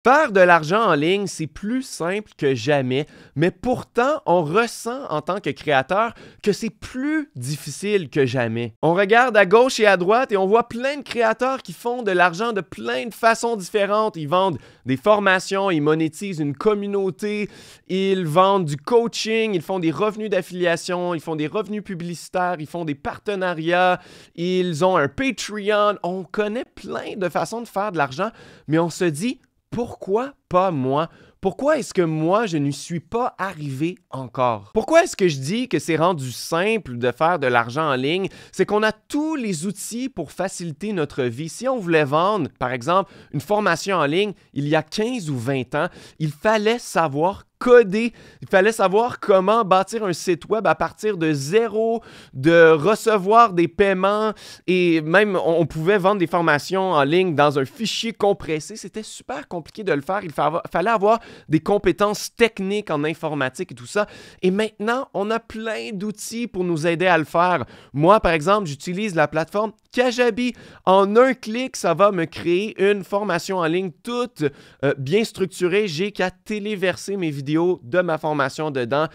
Faire de l'argent en ligne, c'est plus simple que jamais, mais pourtant, on ressent en tant que créateur que c'est plus difficile que jamais. On regarde à gauche et à droite et on voit plein de créateurs qui font de l'argent de plein de façons différentes. Ils vendent des formations, ils monétisent une communauté, ils vendent du coaching, ils font des revenus d'affiliation, ils font des revenus publicitaires, ils font des partenariats, ils ont un Patreon. On connaît plein de façons de faire de l'argent, mais on se dit, pourquoi pas moi? Pourquoi est-ce que moi, je n'y suis pas arrivé encore? Pourquoi est-ce que je dis que c'est rendu simple de faire de l'argent en ligne? C'est qu'on a tous les outils pour faciliter notre vie. Si on voulait vendre, par exemple, une formation en ligne, il y a 15 ou 20 ans, il fallait savoir coder. Il fallait savoir comment bâtir un site web à partir de zéro, de recevoir des paiements et même on pouvait vendre des formations en ligne dans un fichier compressé. C'était super compliqué de le faire. Il fallait avoir des compétences techniques en informatique et tout ça. Et maintenant, on a plein d'outils pour nous aider à le faire. Moi, par exemple, j'utilise la plateforme Kajabi. En un clic, ça va me créer une formation en ligne toute bien structurée. J'ai qu'à téléverser mes vidéos de ma formation dedans,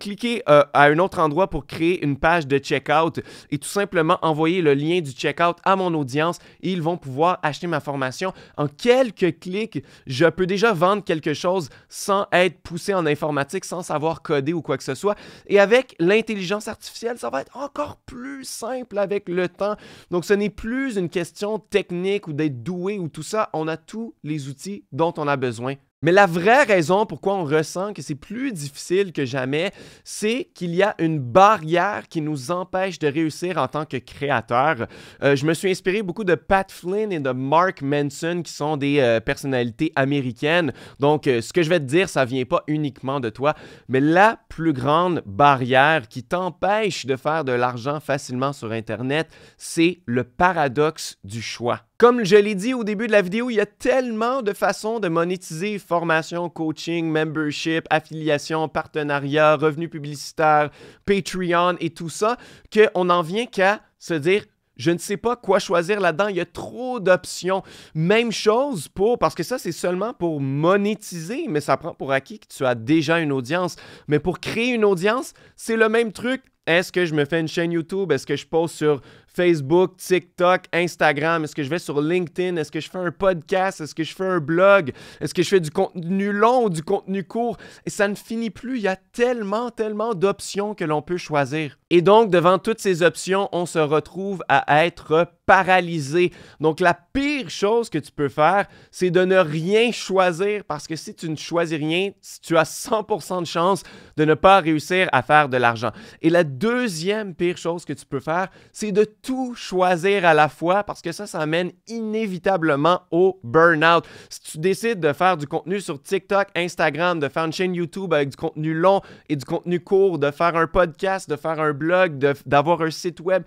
cliquer à un autre endroit pour créer une page de checkout et tout simplement envoyer le lien du checkout à mon audience et ils vont pouvoir acheter ma formation. En quelques clics, je peux déjà vendre quelque chose sans être poussé en informatique, sans savoir coder ou quoi que ce soit. Et avec l'intelligence artificielle, ça va être encore plus simple avec le temps. Donc, ce n'est plus une question technique ou d'être doué ou tout ça. On a tous les outils dont on a besoin. Mais la vraie raison pourquoi on ressent que c'est plus difficile que jamais, c'est qu'il y a une barrière qui nous empêche de réussir en tant que créateur. Je me suis inspiré beaucoup de Pat Flynn et de Mark Manson, qui sont des personnalités américaines. Donc, ce que je vais te dire, ça ne vient pas uniquement de toi, mais la plus grande barrière qui t'empêche de faire de l'argent facilement sur Internet, c'est le paradoxe du choix. Comme je l'ai dit au début de la vidéo, il y a tellement de façons de monétiser formation, coaching, membership, affiliation, partenariat, revenus publicitaires, Patreon et tout ça, qu'on n'en vient qu'à se dire « Je ne sais pas quoi choisir là-dedans, il y a trop d'options. » Même chose parce que ça, c'est seulement pour monétiser, mais ça prend pour acquis que tu as déjà une audience. Mais pour créer une audience, c'est le même truc. Est-ce que je me fais une chaîne YouTube? Est-ce que je poste sur Facebook, TikTok, Instagram? Est-ce que je vais sur LinkedIn? Est-ce que je fais un podcast? Est-ce que je fais un blog? Est-ce que je fais du contenu long ou du contenu court? Et ça ne finit plus. Il y a tellement d'options que l'on peut choisir. Et donc, devant toutes ces options, on se retrouve à être paralysé. Donc, la pire chose que tu peux faire, c'est de ne rien choisir parce que si tu ne choisis rien, tu as 100% de chance de ne pas réussir à faire de l'argent. Et la deuxième pire chose que tu peux faire, c'est de tout choisir à la fois parce que ça mène inévitablement au burn-out. Si tu décides de faire du contenu sur TikTok, Instagram, de faire une chaîne YouTube avec du contenu long et du contenu court, de faire un podcast, de faire un blog, d'avoir un site web,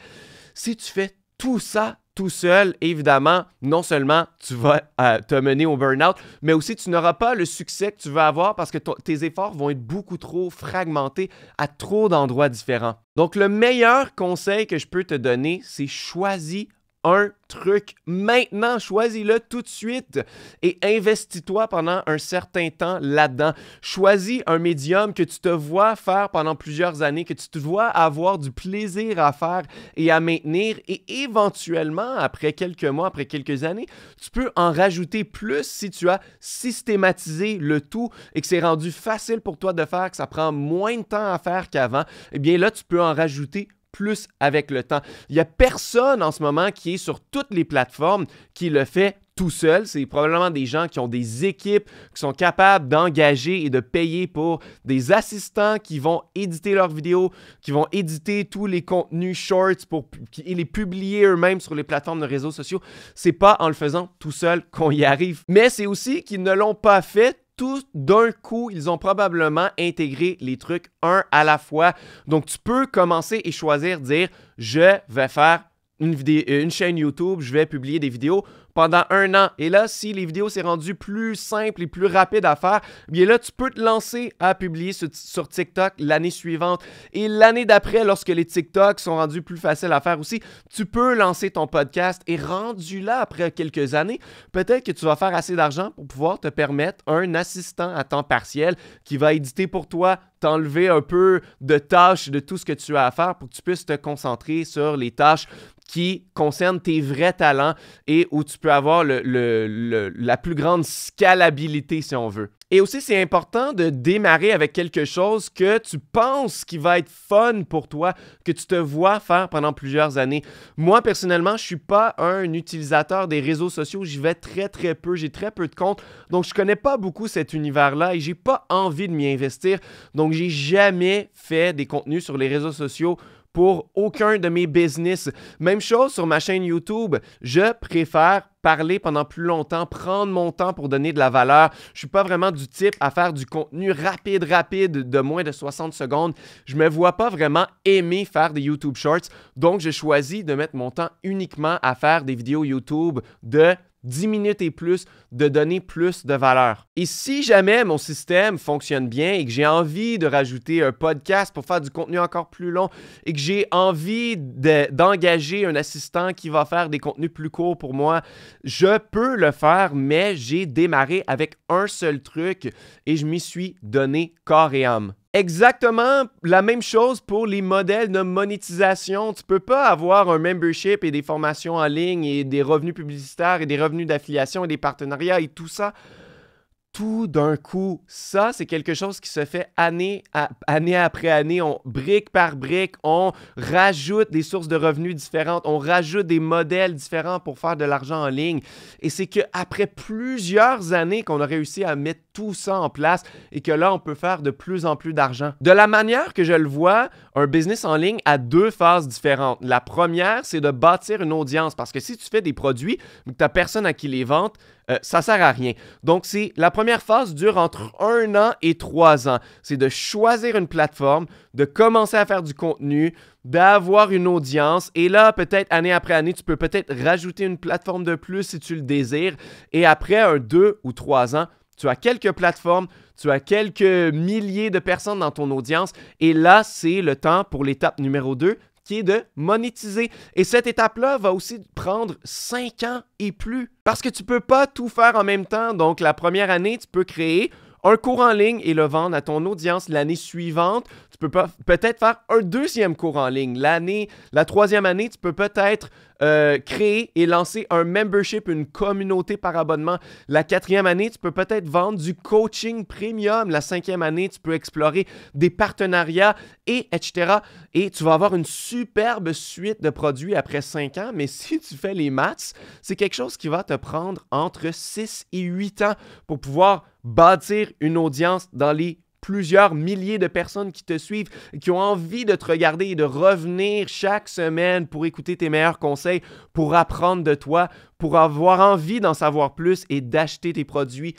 si tu fais tout ça tout seul, évidemment, non seulement tu vas te mener au burn-out, mais aussi tu n'auras pas le succès que tu veux avoir parce que tes efforts vont être beaucoup trop fragmentés à trop d'endroits différents. Donc, le meilleur conseil que je peux te donner, c'est choisis un truc maintenant, choisis-le tout de suite et investis-toi pendant un certain temps là-dedans. Choisis un médium que tu te vois faire pendant plusieurs années, que tu te vois avoir du plaisir à faire et à maintenir et éventuellement, après quelques mois, après quelques années, tu peux en rajouter plus si tu as systématisé le tout et que c'est rendu facile pour toi de faire, que ça prend moins de temps à faire qu'avant. Eh bien là, tu peux en rajouter plus avec le temps. Il n'y a personne en ce moment qui est sur toutes les plateformes qui le fait tout seul. C'est probablement des gens qui ont des équipes, qui sont capables d'engager et de payer pour des assistants qui vont éditer leurs vidéos, qui vont éditer tous les contenus shorts et les publier eux-mêmes sur les plateformes de réseaux sociaux. C'est pas en le faisant tout seul qu'on y arrive. Mais c'est aussi qu'ils ne l'ont pas fait tout d'un coup, ils ont probablement intégré les trucs un à la fois. Donc, tu peux commencer et choisir, dire « Je vais faire une chaîne YouTube, je vais publier des vidéos. » pendant 1 an. Et là, si les vidéos c'est rendu plus simple et plus rapide à faire, bien là, tu peux te lancer à publier sur TikTok l'année suivante. Et l'année d'après, lorsque les TikToks sont rendus plus faciles à faire aussi, tu peux lancer ton podcast. Et rendu là, après quelques années, peut-être que tu vas faire assez d'argent pour pouvoir te permettre un assistant à temps partiel qui va éditer pour toi, t'enlever un peu de tâches de tout ce que tu as à faire pour que tu puisses te concentrer sur les tâches qui concernent tes vrais talents et où tu peux avoir la plus grande scalabilité, si on veut. Et aussi, c'est important de démarrer avec quelque chose que tu penses qui va être fun pour toi, que tu te vois faire pendant plusieurs années. Moi, personnellement, je ne suis pas un utilisateur des réseaux sociaux. J'y vais très, très peu. J'ai très peu de comptes. Donc, je ne connais pas beaucoup cet univers-là et je n'ai pas envie de m'y investir. Donc, je n'ai jamais fait des contenus sur les réseaux sociaux pour aucun de mes business. Même chose sur ma chaîne YouTube, je préfère parler pendant plus longtemps, prendre mon temps pour donner de la valeur. Je ne suis pas vraiment du type à faire du contenu rapide de moins de 60 secondes. Je ne me vois pas vraiment aimer faire des YouTube Shorts. Donc, je choisis de mettre mon temps uniquement à faire des vidéos YouTube de 10 minutes et plus, de donner plus de valeur. Et si jamais mon système fonctionne bien et que j'ai envie de rajouter un podcast pour faire du contenu encore plus long et que j'ai envie d'engager un assistant qui va faire des contenus plus courts pour moi, je peux le faire, mais j'ai démarré avec un seul truc et je m'y suis donné corps et âme. Exactement la même chose pour les modèles de monétisation. Tu ne peux pas avoir un membership et des formations en ligne et des revenus publicitaires et des revenus d'affiliation et des partenariats et tout ça tout d'un coup. Ça, c'est quelque chose qui se fait année après année. Brique par brique, on rajoute des sources de revenus différentes, on rajoute des modèles différents pour faire de l'argent en ligne. Et c'est qu'après plusieurs années qu'on a réussi à mettre tout ça en place et que là, on peut faire de plus en plus d'argent. De la manière que je le vois, un business en ligne a 2 phases différentes. La première, c'est de bâtir une audience parce que si tu fais des produits mais que tu n'as personne à qui les vendre, ça ne sert à rien. Donc, la première phase dure entre 1 an et 3 ans. C'est de choisir une plateforme, de commencer à faire du contenu, d'avoir une audience. Et là, peut-être année après année, tu peux peut-être rajouter une plateforme de plus si tu le désires. Et après 2 ou 3 ans, tu as quelques plateformes, tu as quelques milliers de personnes dans ton audience. Et là, c'est le temps pour l'étape numéro 2, qui est de monétiser. Et cette étape-là va aussi prendre 5 ans et plus. Parce que tu ne peux pas tout faire en même temps. Donc, la première année, tu peux créer un cours en ligne et le vendre à ton audience. L'année suivante, tu peux peut-être faire un 2e cours en ligne. La 3e année, tu peux peut-être créer et lancer un membership, une communauté par abonnement. La 4e année, tu peux peut-être vendre du coaching premium. La 5e année, tu peux explorer des partenariats etc. Et tu vas avoir une superbe suite de produits après 5 ans. Mais si tu fais les maths, c'est quelque chose qui va te prendre entre 6 et 8 ans pour pouvoir bâtir une audience dans les plusieurs milliers de personnes qui te suivent, qui ont envie de te regarder et de revenir chaque semaine pour écouter tes meilleurs conseils, pour apprendre de toi, pour avoir envie d'en savoir plus et d'acheter tes produits,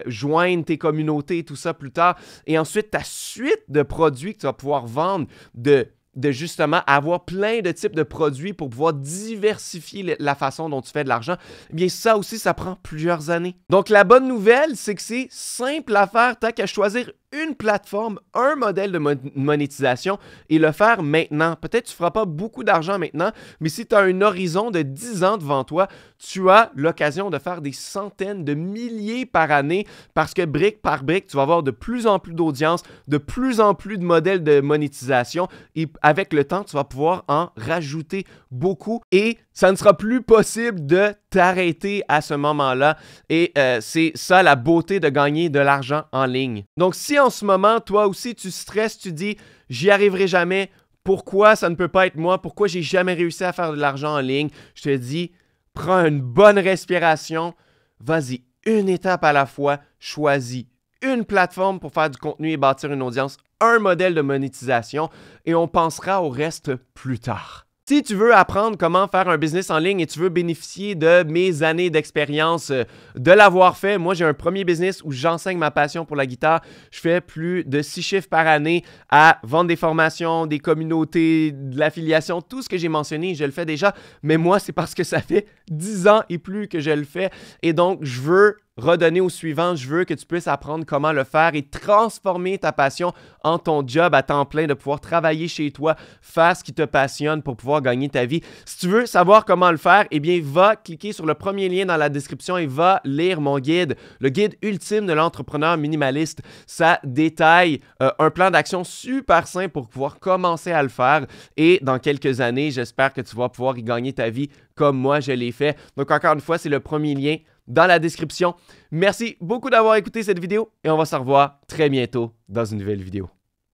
joindre tes communautés et tout ça plus tard. Et ensuite, ta suite de produits que tu vas pouvoir vendre, de justement avoir plein de types de produits pour pouvoir diversifier la façon dont tu fais de l'argent, eh bien ça aussi, ça prend plusieurs années. Donc la bonne nouvelle, c'est que c'est simple à faire, t'as qu'à choisir une plateforme, un modèle de monétisation et le faire maintenant. Peut-être que tu ne feras pas beaucoup d'argent maintenant, mais si tu as un horizon de 10 ans devant toi, tu as l'occasion de faire des centaines de milliers par année parce que brique par brique, tu vas avoir de plus en plus d'audience, de plus en plus de modèles de monétisation et avec le temps, tu vas pouvoir en rajouter beaucoup et ça ne sera plus possible de t'arrêter à ce moment-là et c'est ça la beauté de gagner de l'argent en ligne. Donc si en ce moment, toi aussi, tu stresses, tu dis « j'y arriverai jamais, pourquoi ça ne peut pas être moi, pourquoi j'ai jamais réussi à faire de l'argent en ligne », je te dis « prends une bonne respiration, vas-y, une étape à la fois, choisis une plateforme pour faire du contenu et bâtir une audience, un modèle de monétisation et on pensera au reste plus tard. » Si tu veux apprendre comment faire un business en ligne et tu veux bénéficier de mes années d'expérience, de l'avoir fait, moi j'ai un premier business où j'enseigne ma passion pour la guitare. Je fais plus de 6 chiffres par année à vendre des formations, des communautés, de l'affiliation, tout ce que j'ai mentionné, je le fais déjà. Mais moi, c'est parce que ça fait 10 ans et plus que je le fais. Et donc, je veux redonner au suivant, je veux que tu puisses apprendre comment le faire et transformer ta passion en ton job à temps plein, de pouvoir travailler chez toi, faire ce qui te passionne pour pouvoir gagner ta vie. Si tu veux savoir comment le faire, eh bien, va cliquer sur le premier lien dans la description et va lire mon guide, le guide ultime de l'entrepreneur minimaliste. Ça détaille un plan d'action super simple pour pouvoir commencer à le faire et dans quelques années, j'espère que tu vas pouvoir y gagner ta vie comme moi je l'ai fait. Donc encore une fois, c'est le premier lien dans la description. Merci beaucoup d'avoir écouté cette vidéo et on va se revoir très bientôt dans une nouvelle vidéo.